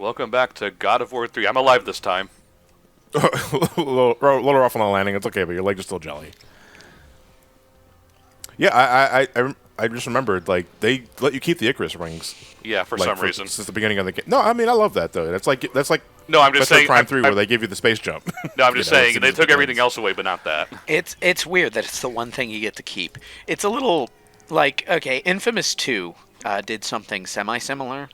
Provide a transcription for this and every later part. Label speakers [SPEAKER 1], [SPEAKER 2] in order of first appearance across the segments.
[SPEAKER 1] Welcome back to God of War 3. I'm alive this time.
[SPEAKER 2] A little rough on the landing. It's okay, but your legs are still jelly. Yeah, I just remembered, like, they let you keep the Icarus rings.
[SPEAKER 1] Yeah, for
[SPEAKER 2] like,
[SPEAKER 1] some reason.
[SPEAKER 2] Since the beginning of the game. No, I mean, I love that, though. That's like
[SPEAKER 1] No, I'm just
[SPEAKER 2] Metroid
[SPEAKER 1] saying.
[SPEAKER 2] Prime 3 where they give you the space jump.
[SPEAKER 1] No, I'm just saying they took everything
[SPEAKER 2] else.
[SPEAKER 1] else away, but not that.
[SPEAKER 3] It's weird that it's the one thing you get to keep. It's a little like, okay, Infamous 2 did something semi-similar,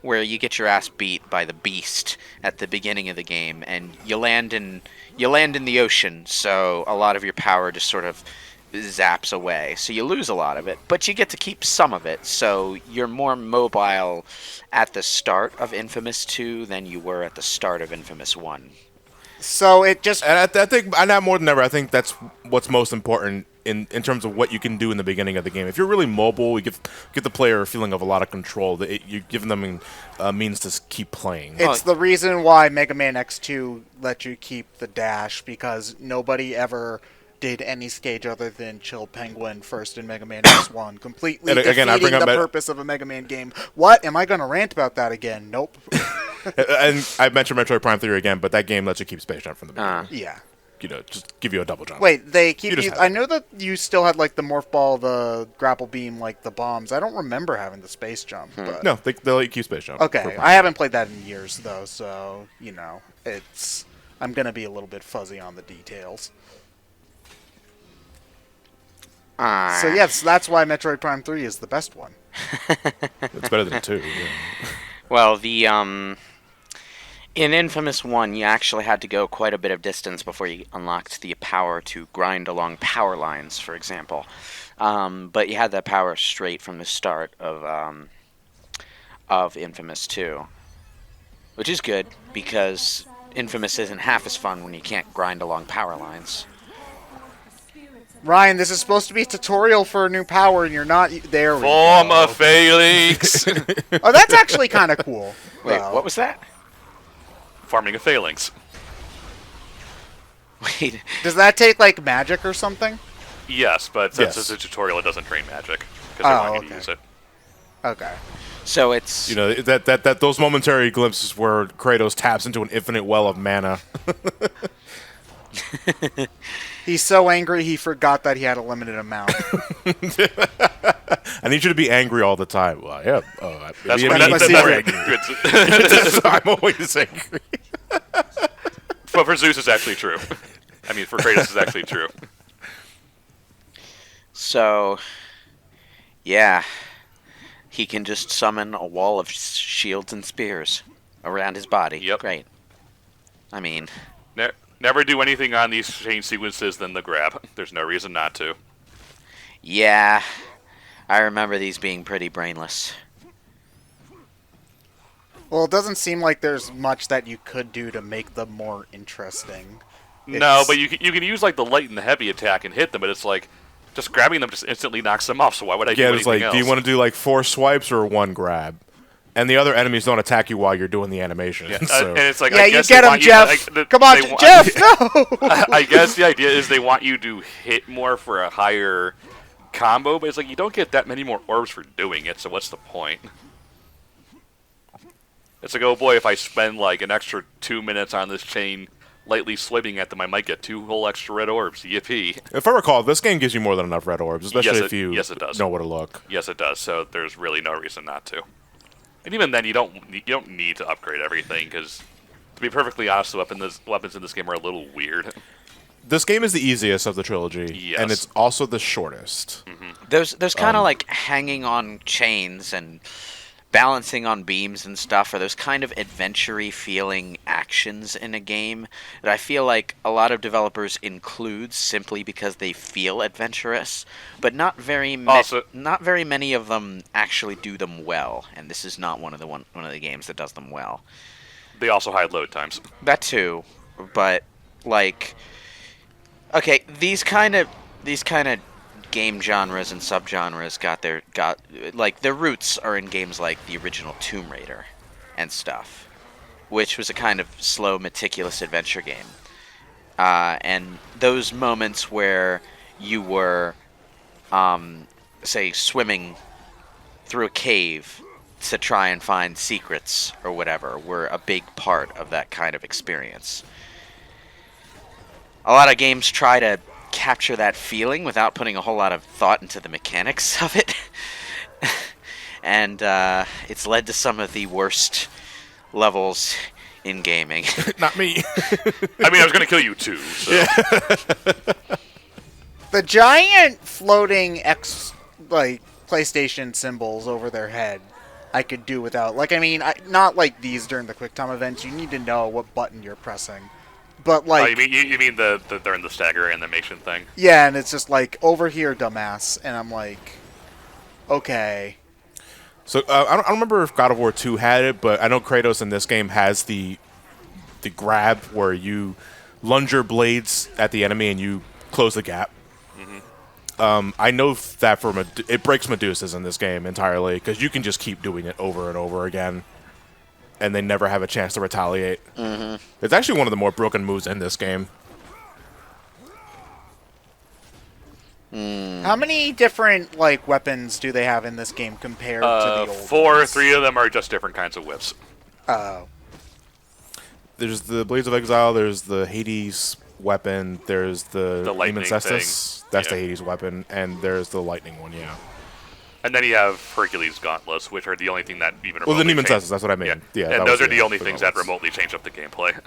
[SPEAKER 3] where you get your ass beat by the beast at the beginning of the game, and you land in the ocean, so a lot of your power just sort of zaps away. So you lose a lot of it, but you get to keep some of it, so you're more mobile at the start of Infamous 2 than you were at the start of Infamous 1.
[SPEAKER 4] So it just
[SPEAKER 2] And I think, and not more than ever, I think that's what's most important in terms of what you can do in the beginning of the game. If you're really mobile, you give the player a feeling of a lot of control. You give them a means to keep playing.
[SPEAKER 4] it's the reason why Mega Man X2 let you keep the dash, because nobody ever did any stage other than Chill Penguin first in Mega Man X1, completely
[SPEAKER 2] And again, I
[SPEAKER 4] defeating
[SPEAKER 2] bring up
[SPEAKER 4] the purpose of a Mega Man game. What? Am I going to rant about that again? Nope.
[SPEAKER 2] And I mentioned Metroid Prime 3 again, but that game lets you keep space jump from the beginning.
[SPEAKER 4] Yeah.
[SPEAKER 2] You know, just give you a double jump.
[SPEAKER 4] Wait, they keep
[SPEAKER 2] You just
[SPEAKER 4] you...
[SPEAKER 2] have
[SPEAKER 4] I
[SPEAKER 2] it.
[SPEAKER 4] know that you still had, like, the Morph Ball, the Grapple Beam, like, the bombs. I don't remember having the space jump. But...
[SPEAKER 2] No, they let you keep space jump.
[SPEAKER 4] Okay, I haven't played that in years, though, so, you know, it's... I'm going to be a little bit fuzzy on the details. So, yes, that's why Metroid Prime 3 is the best one.
[SPEAKER 2] It's better than 2. Yeah.
[SPEAKER 3] Well, in Infamous 1, you actually had to go quite a bit of distance before you unlocked the power to grind along power lines, for example. But you had that power straight from the start of Infamous 2, which is good because Infamous isn't half as fun when you can't grind along power lines.
[SPEAKER 4] Ryan, this is supposed to be a tutorial for a new power, and you're not there.
[SPEAKER 1] Form of phalanx.
[SPEAKER 4] Oh, that's actually kind of cool.
[SPEAKER 3] Wait,
[SPEAKER 4] though.
[SPEAKER 3] what was that?
[SPEAKER 1] Farming a phalanx.
[SPEAKER 3] Wait,
[SPEAKER 4] Does that take, like, magic or something?
[SPEAKER 1] Yes, but since
[SPEAKER 2] Yes.
[SPEAKER 1] it's a tutorial, it doesn't train magic because they want you to
[SPEAKER 4] okay.
[SPEAKER 1] use it.
[SPEAKER 4] Okay.
[SPEAKER 3] so it's...
[SPEAKER 2] You know, that those momentary glimpses where Kratos taps into an infinite well of mana.
[SPEAKER 4] He's so angry he forgot that he had a limited amount.
[SPEAKER 2] I need you to be angry all the time. Well, yeah.
[SPEAKER 1] That's
[SPEAKER 2] maybe
[SPEAKER 1] what
[SPEAKER 2] I'm
[SPEAKER 4] my
[SPEAKER 2] angry.
[SPEAKER 4] secret.
[SPEAKER 2] I'm always angry.
[SPEAKER 1] But for Zeus, it's actually true. I mean, for Kratos, it's actually true.
[SPEAKER 3] So, yeah, he can just summon a wall of shields and spears around his body.
[SPEAKER 1] Yep.
[SPEAKER 3] Great. I mean,
[SPEAKER 1] Never do anything on these chain sequences than the grab. There's no reason not to.
[SPEAKER 3] yeah, I remember these being pretty brainless.
[SPEAKER 4] Well, it doesn't seem like there's much that you could do to make them more interesting.
[SPEAKER 1] No,
[SPEAKER 4] It's-
[SPEAKER 1] but you can use like the light and the heavy attack and hit them, but it's like just grabbing them just instantly knocks them off. So why would I do
[SPEAKER 2] Yeah,
[SPEAKER 1] anything
[SPEAKER 2] it's like,
[SPEAKER 1] else?
[SPEAKER 2] do you want to do like 4 swipes or 1 grab? And the other enemies don't attack you while you're doing the animation.
[SPEAKER 1] Yeah,
[SPEAKER 2] so.
[SPEAKER 1] and it's like
[SPEAKER 4] Yeah,
[SPEAKER 1] I
[SPEAKER 4] you
[SPEAKER 1] guess
[SPEAKER 4] get
[SPEAKER 1] they
[SPEAKER 4] him,
[SPEAKER 1] want
[SPEAKER 4] Jeff.
[SPEAKER 1] You,
[SPEAKER 4] Come on,
[SPEAKER 1] they wa-
[SPEAKER 4] Jeff, no!
[SPEAKER 1] I guess the idea is they want you to hit more for a higher combo, but it's like you don't get that many more orbs for doing it. So what's the point? It's like, oh boy, if I spend like an extra 2 minutes on this chain lightly swiping at them, I might get 2 whole extra red orbs. Yippee.
[SPEAKER 2] If I recall, this game gives you more than enough red orbs, especially
[SPEAKER 1] Yes,
[SPEAKER 2] if you
[SPEAKER 1] yes, it does.
[SPEAKER 2] know where to look.
[SPEAKER 1] Yes, it does. So there's really no reason not to. And even then, you don't need to upgrade everything because, to be perfectly honest, the weapons in this game are a little weird.
[SPEAKER 2] This game is the easiest of the trilogy,
[SPEAKER 1] Yes.
[SPEAKER 2] and it's also the shortest.
[SPEAKER 3] There's kind of like hanging on chains and balancing on beams and stuff, or those kind of adventure-y feeling actions in a game that I feel like a lot of developers include simply because they feel adventurous, but not very many of them actually do them well, and this is not one of the games that does them well.
[SPEAKER 1] They also hide load times.
[SPEAKER 3] That too, but like, okay, these kind of game genres and subgenres got their roots are in games like the original Tomb Raider and stuff, which was a kind of slow, meticulous adventure game. And those moments where you were, say, swimming through a cave to try and find secrets or whatever were a big part of that kind of experience. A lot of games try to capture that feeling without putting a whole lot of thought into the mechanics of it. And it's led to some of the worst levels in gaming.
[SPEAKER 2] Not me.
[SPEAKER 1] I mean, I was going to kill you too. So. Yeah.
[SPEAKER 4] The giant floating PlayStation symbols over their head, I could do without. Like, I mean, not like these during the QuickTime events. You need to know what button you're pressing. But like,
[SPEAKER 1] you mean the they're in the stagger animation thing?
[SPEAKER 4] Yeah, and it's just like, over here, dumbass, and I'm like, okay.
[SPEAKER 2] So I don't remember if God of War 2 had it, but I know Kratos in this game has the grab where you lunge your blades at the enemy and you close the gap. I know that it breaks Medusas in this game entirely because you can just keep doing it over and over again, and they never have a chance to retaliate. It's actually one of the more broken moves in this game.
[SPEAKER 4] How many different weapons do they have in this game compared to the old
[SPEAKER 1] 4.
[SPEAKER 4] ones?
[SPEAKER 1] 3 of them are just different kinds of whips.
[SPEAKER 4] Oh.
[SPEAKER 2] There's the Blades of Exile. There's the Hades weapon. There's the
[SPEAKER 1] lightning
[SPEAKER 2] Cestus.
[SPEAKER 1] thing.
[SPEAKER 2] That's the
[SPEAKER 1] Yeah.
[SPEAKER 2] Hades weapon, and there's the lightning one. Yeah.
[SPEAKER 1] And then you have Hercules gauntlets, which are the only thing that even
[SPEAKER 2] Well, the
[SPEAKER 1] remotely
[SPEAKER 2] Nemon
[SPEAKER 1] change.
[SPEAKER 2] Cestus. That's what I mean. Yeah.
[SPEAKER 1] And those are the only things that remotely change up the gameplay.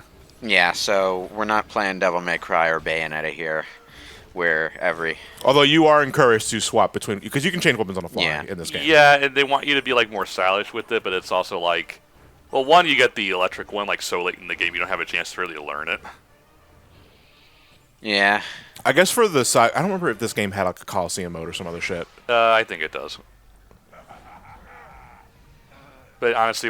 [SPEAKER 3] Yeah, so we're not playing Devil May Cry or Bayonetta here, where
[SPEAKER 2] Although you are encouraged to swap between, because you can change weapons on the fly
[SPEAKER 3] Yeah.
[SPEAKER 2] in this game.
[SPEAKER 1] Yeah, and they want you to be more stylish with it, but it's also well, one, you get the electric one so late in the game you don't have a chance to really learn it.
[SPEAKER 3] Yeah.
[SPEAKER 2] I guess for the side, I don't remember if this game had a Coliseum mode or some other shit.
[SPEAKER 1] I think it does. But honestly,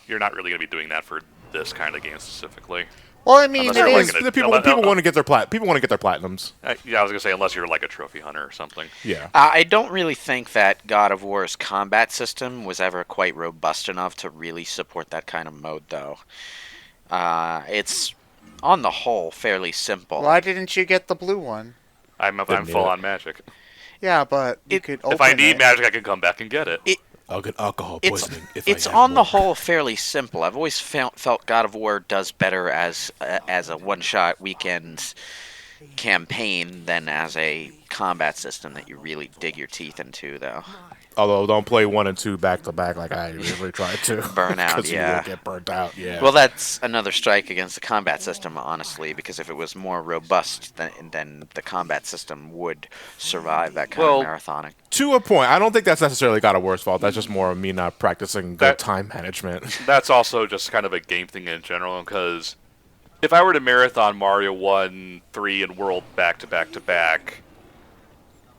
[SPEAKER 1] you're not really going to be doing that for this kind of game specifically.
[SPEAKER 4] Well, I mean,
[SPEAKER 1] Unless
[SPEAKER 4] it
[SPEAKER 1] you're
[SPEAKER 4] is.
[SPEAKER 1] like
[SPEAKER 2] The people want to get their people want to get their platinums.
[SPEAKER 1] Yeah, I was going to say, unless you're a trophy hunter or something.
[SPEAKER 2] Yeah.
[SPEAKER 3] I don't really think that God of War's combat system was ever quite robust enough to really support that kind of mode, though. It's, on the whole, fairly simple.
[SPEAKER 4] Why didn't you get the blue one?
[SPEAKER 1] I'm full on magic.
[SPEAKER 4] Yeah, but you could open
[SPEAKER 1] If I need
[SPEAKER 4] it.
[SPEAKER 1] magic, I can come back and get it.
[SPEAKER 2] I'll get alcohol poisoning
[SPEAKER 3] It's
[SPEAKER 2] I have
[SPEAKER 3] on the
[SPEAKER 2] more.
[SPEAKER 3] whole fairly simple. I've always felt God of War does better as a one-shot weekend campaign than as a combat system that you really dig your teeth into, though.
[SPEAKER 2] Although don't play 1 and 2 back to back like I usually try to.
[SPEAKER 3] Burnout,
[SPEAKER 2] 'Cause
[SPEAKER 3] yeah.
[SPEAKER 2] you will get burnt out. Yeah.
[SPEAKER 3] Well, that's another strike against the combat system, honestly, because if it was more robust, then the combat system would survive that kind of marathonic.
[SPEAKER 2] To a point, I don't think that's necessarily God of War's fault. That's just more of me not practicing good
[SPEAKER 1] That-
[SPEAKER 2] time management.
[SPEAKER 1] That's also just kind of a game thing in general, because if I were to marathon Mario 1, 3, and World back to back to back,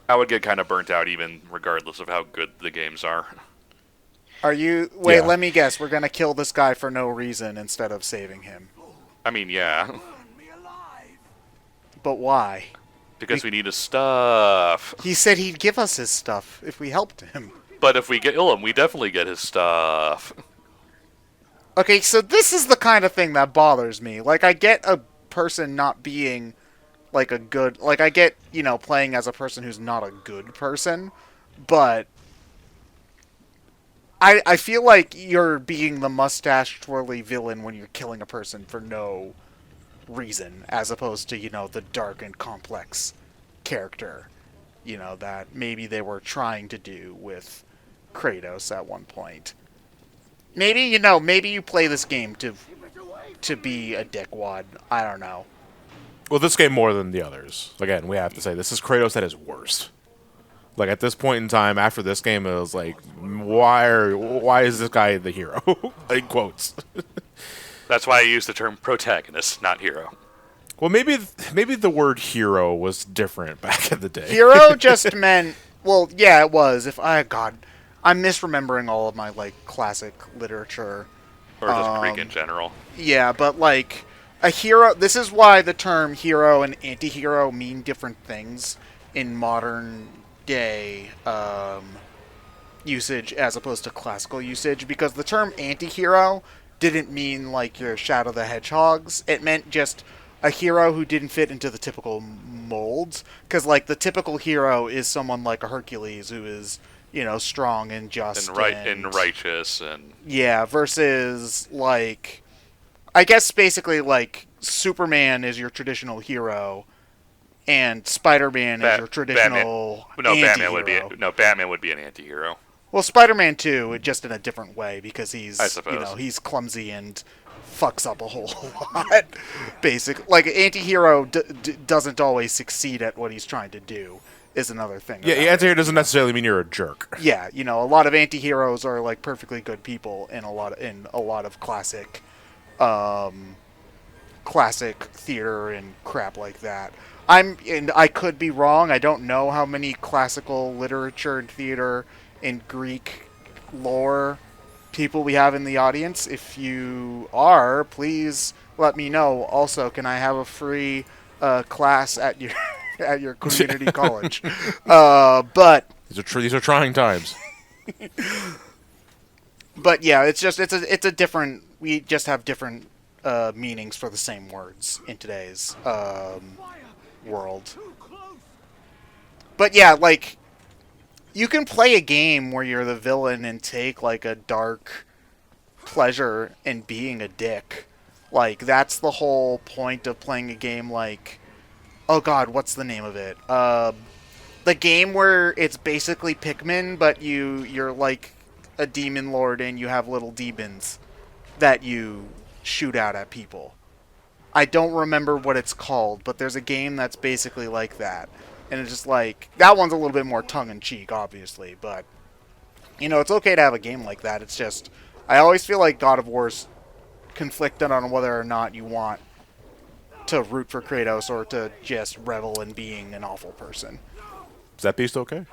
[SPEAKER 1] I would get kind of burnt out even regardless of how good the games are.
[SPEAKER 4] Are you... Wait,
[SPEAKER 2] Yeah.
[SPEAKER 4] let me guess. We're going to kill this guy for no reason instead of saving him.
[SPEAKER 1] I mean, yeah,
[SPEAKER 4] But why?
[SPEAKER 1] because we need his stuff.
[SPEAKER 4] He said he'd give us his stuff if we helped him.
[SPEAKER 1] But if we get him, we definitely get his stuff.
[SPEAKER 4] Okay, so this is the kind of thing that bothers me. I get a person not being... a good... I get, playing as a person who's not a good person, but... I feel like you're being the mustache-twirly villain when you're killing a person for no reason, as opposed to, the dark and complex character, that maybe they were trying to do with Kratos at one point. Maybe, maybe you play this game to be a dickwad. I don't know.
[SPEAKER 2] Well, this game more than the others. Again, we have to say this is Kratos at his worst. At this point in time, after this game, it was why is this guy the hero? In quotes.
[SPEAKER 1] That's why I use the term protagonist, not hero.
[SPEAKER 2] Well, maybe the word hero was different back in the day.
[SPEAKER 4] Hero just meant... Well, yeah, it was. God, I'm misremembering all of my, classic literature.
[SPEAKER 1] Or just Greek in general.
[SPEAKER 4] Yeah, but, a hero... This is why the term hero and anti-hero mean different things in modern day usage as opposed to classical usage, because the term anti-hero didn't mean your Shadow the Hedgehogs. It meant just a hero who didn't fit into the typical molds, because the typical hero is someone like a Hercules who is strong and just
[SPEAKER 1] and righteous and
[SPEAKER 4] yeah, versus like I guess basically like Superman is your traditional hero and Spider-Man is your traditional anti-hero.
[SPEAKER 1] Batman would be an anti-hero.
[SPEAKER 4] Well, Spider-Man too, just in a different way because
[SPEAKER 1] I suppose.
[SPEAKER 4] he's clumsy and fucks up a whole lot. Basic, like anti-hero doesn't always succeed at what he's trying to do. Is another thing.
[SPEAKER 2] Yeah, anti-hero doesn't necessarily mean you're a jerk.
[SPEAKER 4] Yeah, a lot of anti-heroes are like perfectly good people in a lot of classic theater and crap like that. And I could be wrong. I don't know how many classical literature and theater and Greek lore people we have in the audience. If you are, please let me know. Also, can I have a free class at your at your community college? But
[SPEAKER 2] these are trying times.
[SPEAKER 4] But yeah, it's a different. We just have different meanings for the same words in today's world. But yeah, like you can play a game where you're the villain and take like a dark pleasure in being a dick. Like that's the whole point of playing a game like, oh god, what's the name of it? The game where it's basically Pikmin, but you're like a demon lord and you have little demons that you shoot out at people. I don't remember what it's called, but there's a game that's basically like that. And it's just like, that one's a little bit more tongue-in-cheek, obviously, but, it's okay to have a game like that. It's just, I always feel like God of War's conflicted on whether or not you want to root for Kratos or to just revel in being an awful person.
[SPEAKER 2] Is that beast okay?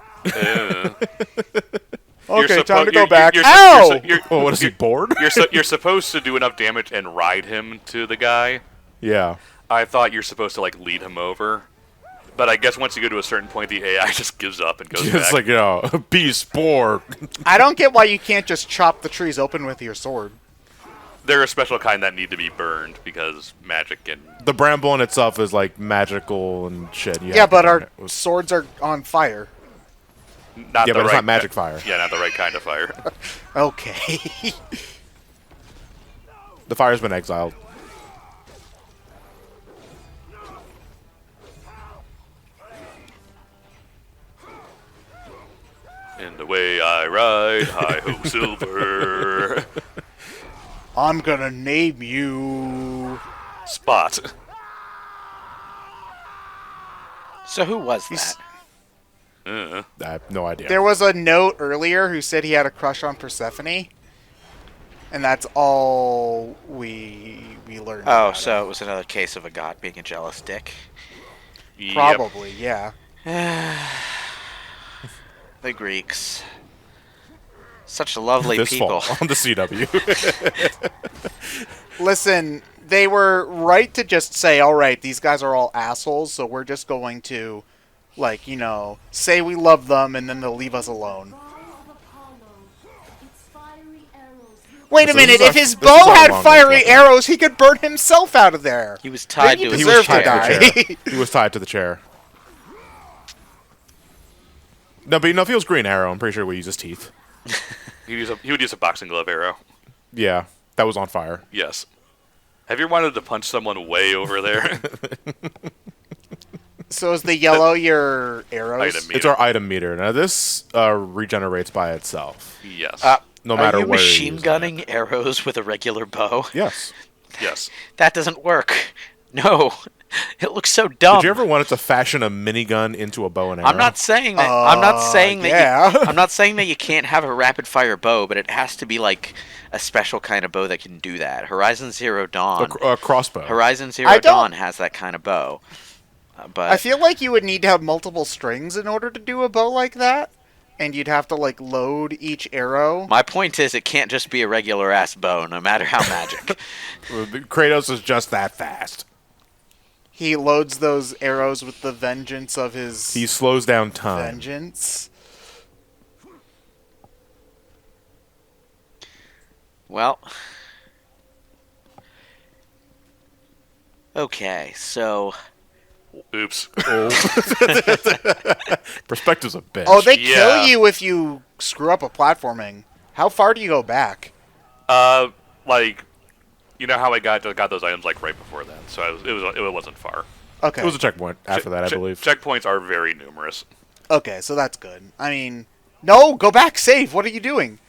[SPEAKER 4] Okay, time to go back. Ow!
[SPEAKER 2] What is he, bored?
[SPEAKER 1] You're supposed to do enough damage and ride him to the guy.
[SPEAKER 2] Yeah.
[SPEAKER 1] I thought you're supposed to, like, lead him over. But I guess once you go to a certain point, the AI just gives up and goes back.
[SPEAKER 2] It's like, beast, bored.
[SPEAKER 4] I don't get why you can't just chop the trees open with your sword.
[SPEAKER 1] They're a special kind that need to be burned because magic and...
[SPEAKER 2] The bramble in itself is, like, magical and shit.
[SPEAKER 4] Yeah, but our swords are on fire.
[SPEAKER 1] But
[SPEAKER 2] it's not magic fire.
[SPEAKER 1] Yeah, not the right kind of fire.
[SPEAKER 4] Okay.
[SPEAKER 2] The fire's been exiled.
[SPEAKER 1] In the way I ride, hi-ho silver.
[SPEAKER 4] I'm gonna name you...
[SPEAKER 1] Spot.
[SPEAKER 3] So who was that?
[SPEAKER 2] I have no idea.
[SPEAKER 4] There was a note earlier who said he had a crush on Persephone. And that's all we learned.
[SPEAKER 3] Oh, so it was another case of a god being a jealous dick.
[SPEAKER 4] Probably, yeah.
[SPEAKER 3] The Greeks. Such lovely
[SPEAKER 2] this
[SPEAKER 3] people.
[SPEAKER 2] fall on the CW.
[SPEAKER 4] Listen, they were right to just say, all right, these guys are all assholes, so we're just going to, like, say we love them and then they'll leave us alone. Wait a minute, if his bow had fiery arrows, he could burn himself out of there.
[SPEAKER 3] He was tied to his
[SPEAKER 2] chair. He was tied to the chair. No, but if he was green arrow, I'm pretty sure we use his teeth.
[SPEAKER 1] He would use a boxing glove arrow.
[SPEAKER 2] Yeah, that was on fire.
[SPEAKER 1] Yes. Have you ever wanted to punch someone way over there?
[SPEAKER 4] So is the yellow your arrows?
[SPEAKER 2] It's our item meter. Now this regenerates by itself.
[SPEAKER 1] Yes.
[SPEAKER 2] No matter where
[SPEAKER 3] you're machine gunning arrows with a regular bow?
[SPEAKER 2] Yes.
[SPEAKER 1] Yes.
[SPEAKER 3] That doesn't work. No. It looks so dumb.
[SPEAKER 2] Did you ever want it to fashion a minigun into a bow and arrow?
[SPEAKER 3] I'm not saying that. I'm not saying that.
[SPEAKER 4] Yeah.
[SPEAKER 3] I'm not saying that you can't have a rapid fire bow, but it has to be like a special kind of bow that can do that. Horizon Zero Dawn.
[SPEAKER 2] A crossbow.
[SPEAKER 3] Horizon Zero Dawn has that kind of bow. But
[SPEAKER 4] I feel like you would need to have multiple strings in order to do a bow like that, and you'd have to like load each arrow.
[SPEAKER 3] My point is, it can't just be a regular ass bow, no matter how magic.
[SPEAKER 2] Kratos is just that fast.
[SPEAKER 4] He loads those arrows with the vengeance of his...
[SPEAKER 2] He slows down time.
[SPEAKER 4] Vengeance.
[SPEAKER 3] Well... Okay, so...
[SPEAKER 1] Oops.
[SPEAKER 2] Perspective's a bitch.
[SPEAKER 4] Oh, they
[SPEAKER 1] Yeah.
[SPEAKER 4] kill you if you screw up a platforming. How far do you go back?
[SPEAKER 1] Like, you know how I got those items like right before that, so it wasn't far.
[SPEAKER 4] Okay.
[SPEAKER 2] It was a checkpoint after that, I believe.
[SPEAKER 1] Checkpoints are very numerous.
[SPEAKER 4] Okay, so that's good. I mean, no, go back, save. What are you doing?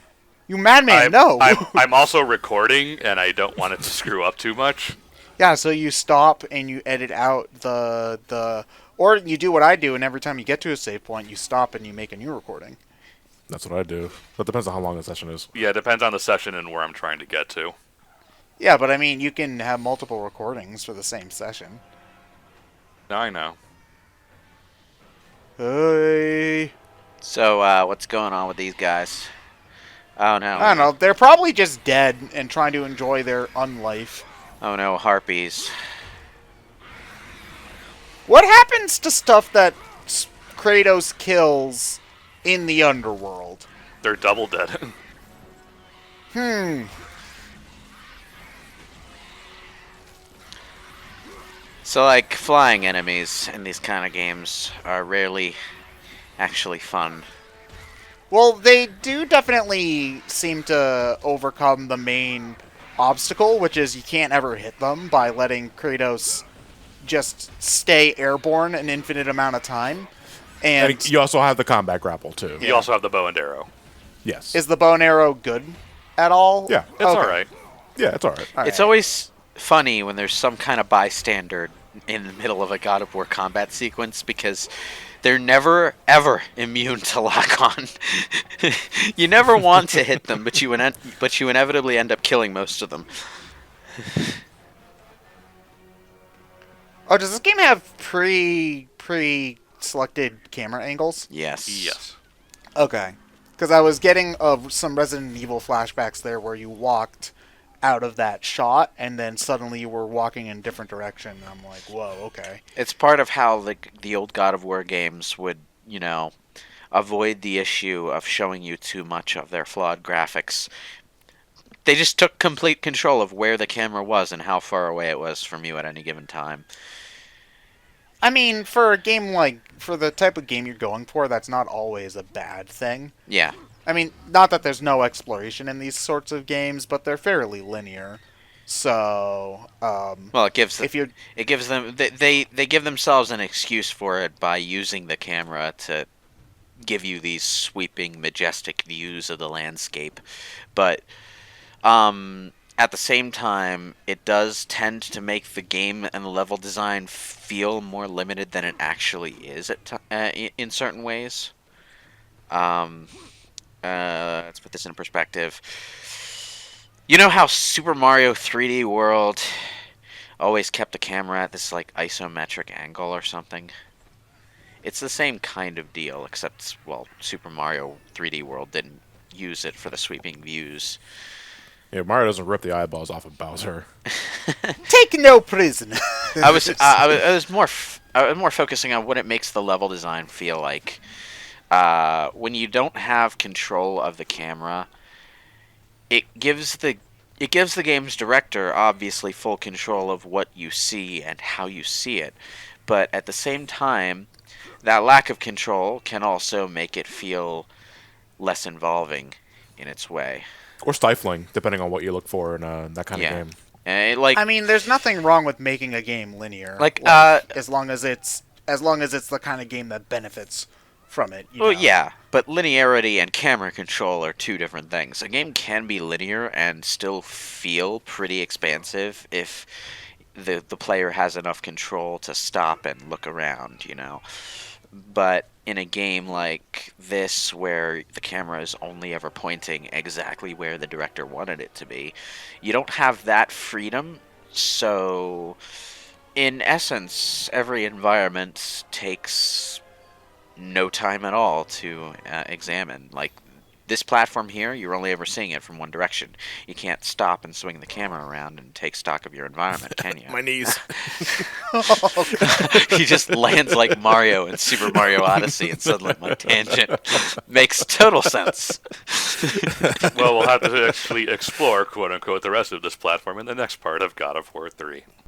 [SPEAKER 4] You madman, no.
[SPEAKER 1] I'm also recording, and I don't want it to screw up too much.
[SPEAKER 4] Yeah, so you stop and you edit out the or you do what I do, and every time you get to a save point, you stop and you make a new recording.
[SPEAKER 2] That's what I do. But it depends on how long the session is.
[SPEAKER 1] Yeah, it depends on the session and where I'm trying to get to.
[SPEAKER 4] Yeah, but I mean, you can have multiple recordings for the same session.
[SPEAKER 1] Now I know.
[SPEAKER 4] Hey.
[SPEAKER 3] So, what's going on with these guys? Oh no.
[SPEAKER 4] I don't know. They're probably just dead and trying to enjoy their unlife.
[SPEAKER 3] Oh no, harpies.
[SPEAKER 4] What happens to stuff that Kratos kills in the underworld?
[SPEAKER 1] They're double dead.
[SPEAKER 3] So, like, flying enemies in these kind of games are rarely actually fun.
[SPEAKER 4] Well, they do definitely seem to overcome the main obstacle, which is you can't ever hit them by letting Kratos just stay airborne an infinite amount of time. And
[SPEAKER 2] And you also have the combat grapple, too.
[SPEAKER 1] You also have the bow and arrow.
[SPEAKER 2] Yes.
[SPEAKER 4] is the bow and arrow good at all?
[SPEAKER 2] Yeah.
[SPEAKER 1] It's all right.
[SPEAKER 2] Yeah, it's all right.
[SPEAKER 4] All
[SPEAKER 3] It's
[SPEAKER 4] right.
[SPEAKER 3] always funny when there's some kind of bystander in the middle of a God of War combat sequence because they're never ever immune to lock on. You never want to hit them, but you inevitably end up killing most of them.
[SPEAKER 4] Oh, does this game have pre-selected camera angles?
[SPEAKER 3] Yes.
[SPEAKER 1] Yes.
[SPEAKER 4] Okay. Because I was getting some Resident Evil flashbacks there where you walked out of that shot and then suddenly you were walking in a different direction. And I'm like, whoa, okay.
[SPEAKER 3] It's part of how the old God of War games would, avoid the issue of showing you too much of their flawed graphics. They just took complete control of where the camera was and how far away it was from you at any given time.
[SPEAKER 4] I mean, for the type of game you're going for, that's not always a bad thing.
[SPEAKER 3] Yeah.
[SPEAKER 4] I mean, not that there's no exploration in these sorts of games, but they're fairly linear. So,
[SPEAKER 3] Well, it gives
[SPEAKER 4] if you
[SPEAKER 3] it gives them they give themselves an excuse for it by using the camera to give you these sweeping, majestic views of the landscape, but at the same time, it does tend to make the game and the level design feel more limited than it actually is in certain ways. Let's put this in perspective. You know how Super Mario 3D World always kept the camera at this like isometric angle or something? It's the same kind of deal, except, well, Super Mario 3D World didn't use it for the sweeping views.
[SPEAKER 2] Yeah, Mario doesn't rip the eyeballs off of Bowser.
[SPEAKER 4] take no prisoner.
[SPEAKER 3] I was more focusing on what it makes the level design feel like. When you don't have control of the camera, it gives the game's director obviously full control of what you see and how you see it, but at the same time, that lack of control can also make it feel less involving in its way.
[SPEAKER 2] Or stifling, depending on what you look for in that kind of game.
[SPEAKER 4] I mean, there's nothing wrong with making a game linear. As long as it's the kind of game that benefits from it.
[SPEAKER 3] Well, yeah, but linearity and camera control are two different things. A game can be linear and still feel pretty expansive if the player has enough control to stop and look around, But in a game like this, where the camera is only ever pointing exactly where the director wanted it to be, you don't have that freedom. So, in essence, every environment takes no time at all to examine. Like, this platform here, you're only ever seeing it from one direction. You can't stop and swing the camera around and take stock of your environment, can you?
[SPEAKER 2] My knees.
[SPEAKER 3] He just lands like Mario in Super Mario Odyssey and suddenly my tangent makes total sense.
[SPEAKER 1] Well, we'll have to actually explore, quote unquote, the rest of this platform in the next part of God of War 3.